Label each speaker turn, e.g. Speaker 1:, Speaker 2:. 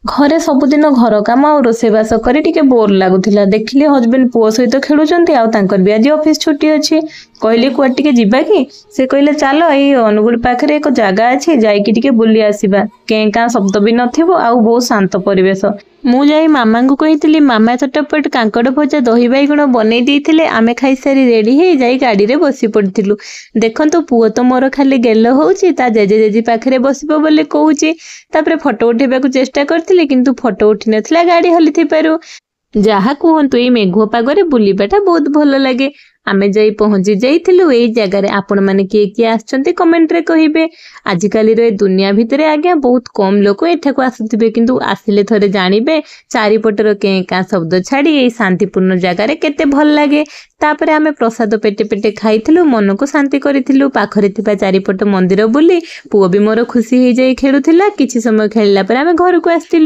Speaker 1: घरे सबुदिन घर काम आ रोषेबास कर टिके बोर लगुला देखिली हजबैंड पुओ सहित खेलुंट आर भी आज ऑफिस छुट्टी अच्छी कहली कुआ टिके जिबा कि से कहले चल ये अनुगुल पाखे एक जगह अच्छी जाइए बुली आसवा कें का शब्द भी नथिबो आउ बहुत शांत परिवेश मु जाई मामा को कही मामा चटपट कांकड़ भजा दही बैगुण बनई देते आमे खाई सारी रेडी हो जाई गाड़ी रे बसी पड़िलु देखंतु पुओ तो मोर खाली गेल होउची ता जेजे जेजी पाखरे बसिबो बोले कहूची तापरे फोटो उठेबाकू चेष्टा करथिले किंतु फोटो उठी नथिला गाड़ी हली थिपारु जहा कहतु ये मेघुआ पागरे बुलिबाटा बहुत भल लगे आमे जाई पहुंची जाइथिलु एई जगह रे आपण माने किए आछंती कमेंट रे कहिबे आजिकाली रे दुनिया भितरे आज्ञा बहुत कम लोक एठाकू आसुथिबे किंतु आसिले थरे जानिबे चारिपटर कें का शब्द छाड़ी एई शांतिपूर्ण जगह रे केते भल लागे तापरे आमे प्रसाद पेटे पेटे खाइथिलु मन को शांति करिथिलु पाखरे थिबा चारिपट मंदिर बुली पुओ भी मोर खुशी हो जाई खेलुथिला किछि समय खेलला पर आमे घर को आस्थिलु।